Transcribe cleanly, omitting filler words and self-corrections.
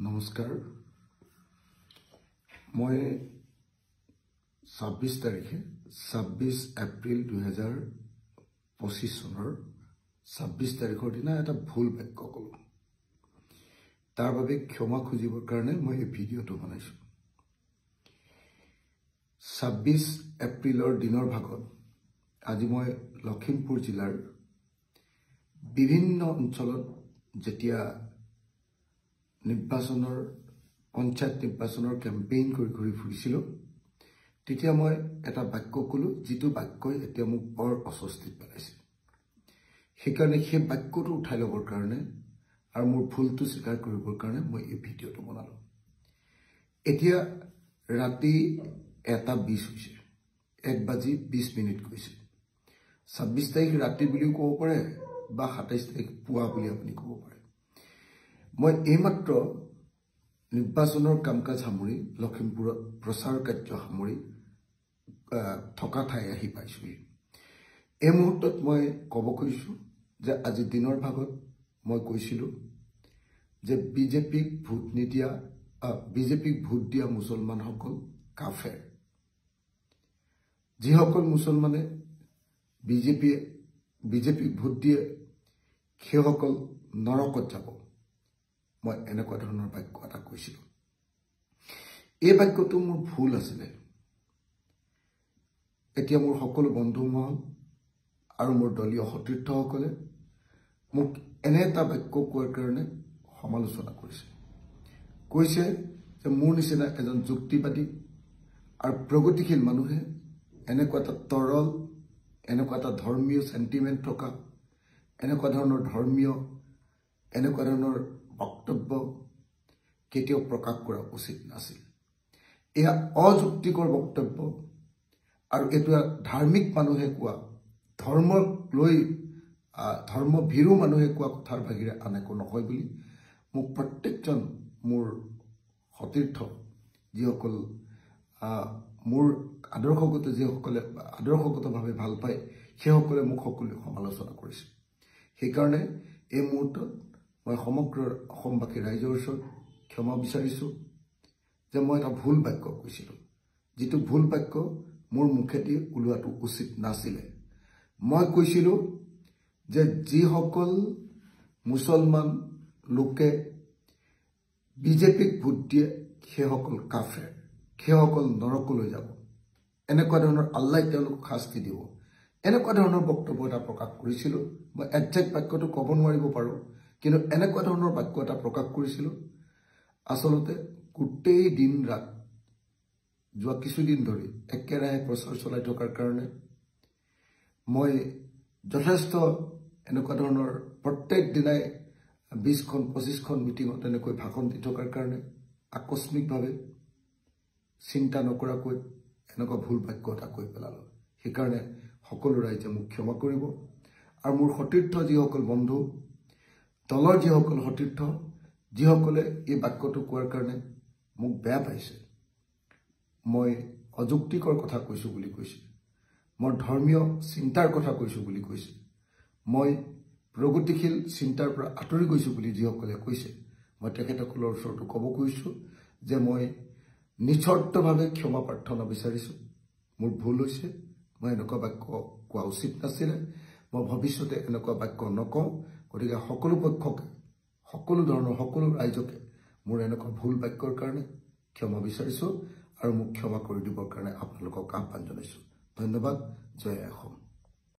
নমস্কাৰ মই 26 তাৰিখে 26 এপ্ৰিল 2025 চনৰ 26 তাৰিখৰ দিনা এটা ভুল বাক্য ক'লো তাৰ বাবে ক্ষমা খুজিবৰ কাৰণে মই এই ভিডিঅটো বনাইছো 26 এপ্ৰিলৰ দিনৰ ভাগত আজি মই লখিমপুৰ জিলাৰ বিভিন্ন অঞ্চলত যেতিয়া নিৰ্বাচনৰ পঞ্চায়ত নিৰ্বাচনৰ কেম্পেইন কৰি ফুৰিছিল তেতিয়া মই এটা বাক্য ক'লো যিটো বাক্যই এতিয়া মোক বৰ অস্বস্তিত পেলাইছে সেইকাৰণে সেই বাক্যটো উঠাই ল'বৰ কাৰণে আৰু মোৰ ভুলটো স্বীকাৰ কৰিবৰ কাৰণে মই এই ভিডিঅটো বনালো এতিয়া ৰাতি 1:20 হৈছে 1:20 কৈছে 26 তাৰিখ ৰাতি বুলি ক'ব পাৰে বা 27 তাৰিখ পুৱা বুলি আপুনি ক'ব পাৰে মই এইমাত্ৰ নিৰ্বাচনৰ কামকাজ সামৰি লখিমপুৰত প্ৰচাৰ কাৰ্য সামৰি থকা ঠাই আহি পাইছো এই মুহূৰ্তত মই ক'ব খুজিছো যে আজি দিনৰ ভাগত মই কৈছিলো যে বিজেপিক ভোট দিয়া মুছলমানসকল কাফেৰ যিসকল মুছলমানে বিজেপিক ভোট দিয়ে সেইসকল নৰকত যাব মই এনেকুৱা ধৰণৰ বাক্য এটা কৈছিলো এই বাক্যটো মোৰ ভুল আছিল এতিয়া মোৰ সকলো বন্ধু মহল আৰু মোৰ দলীয় সতীৰ্থসকলে মোক এনে এটা বাক্য কোৱাৰ কাৰণে সমালোচনা কৈছে যে মোৰ নিচিনা এজন যুক্তিবাদী আৰু প্ৰগতিশীল মানুহে এনেকুৱা এটা তৰল এনেকুৱা এটা ধৰ্মীয় সেন্টিমেন্ট থকা এনেকুৱা ধৰণৰ বক্তব্য কেতিয়াও প্ৰকাশ কৰা উচিত নাছিল এয়া অযুক্তিকৰ বক্তব্য আৰু এটা ধাৰ্মিক মানুহে কোৱা ধৰ্মভীৰু মানুহে কোৱা কথাৰ বাহিৰে আন একো নহয় বুলি মোক প্ৰত্যেকজন মোৰ সতীৰ্থ যিসকল মোৰ আদৰ্শগতভাৱে ভাল পায় সেইসকলে মোক সকলোৱে সমালোচনা কৰিছে সেইকাৰণে এই মুহূৰ্তত মই সমগ্ৰ অসমবাসী ৰাইজৰ ওচৰত ক্ষমা বিচাৰিছো যে মই এটা ভুল বাক্য কৈছিলো যিটো ভুল বাক্য মোৰ মুখেদি ওলোৱাটো উচিত নাছিল মই কৈছিলো যে যিসকল মুছলমান লোকে বিজেপিক ভোট দিয়ে সেইসকল কাফেৰ সেইসকল নৰকলৈ যাব এনেকুৱা ধৰণৰ আল্লাহ তেওঁলোকক শাস্তি দিব এনেকুৱা ধৰণৰ বক্তব্য এটা প্ৰকাশ কৰিছিলো মই একজেক্ট বাক্যটো ক'ব নোৱাৰিব পাৰো কিন্তু এনেকুৱা ধৰণৰ বাক্য এটা প্ৰকাশ কৰিছিলো আসলতে গোটেই দিন ৰাত যোৱা কিছুদিন ধৰি একেৰাহে প্ৰচাৰ চলাই থকাৰ কাৰণে মই যথেষ্ট এনেকুৱা ধৰণৰ প্ৰত্যেক দিনাই 20-25খন মিটিঙত এনেকৈ ভাষণ দি থকাৰ কাৰণে আকস্মিকভাৱে চিন্তা নকৰাকৈ এনেকুৱা ভুল বাক্য এটা কৈ পেলালো সেইকাৰণে সকলো ৰাইজে মোক ক্ষমা কৰিব আৰু মোৰ সতীৰ্থ যিসকল বন্ধু দলৰ যিসকল সতীৰ্থ যিসকলে এই বাক্যটো কোৱাৰ কাৰণে মোক বেয়া পাইছে মই অযুক্তিকৰ কথা কৈছো বুলি কৈছে মই ধৰ্মীয় চিন্তাৰ কথা কৈছো বুলি কৈছে মই প্ৰগতিশীল চিন্তাৰ পৰা আঁতৰি গৈছো বুলি যিসকলে কৈছে মই তেখেতসকলৰ ওচৰত ক'ব কৈছো যে মই নিশ্চতভাৱে ক্ষমা প্ৰাৰ্থনা বিচাৰিছো মোৰ ভুল হৈছে মই এনেকুৱা বাক্য কোৱা উচিত নাছিল মই ভৱিষ্যতে এনেকুৱা বাক্য নকওঁ গতিকে সকলো পক্ষকে সকলো ৰাইজকে মোৰ এনেকুৱা ভুল বাক্যৰ কাৰণে ক্ষমা বিচাৰিছো আৰু মোক ক্ষমা কৰি দিবৰ কাৰণে আপোনালোকক আহ্বান জনাইছো ধন্যবাদ জয় অসম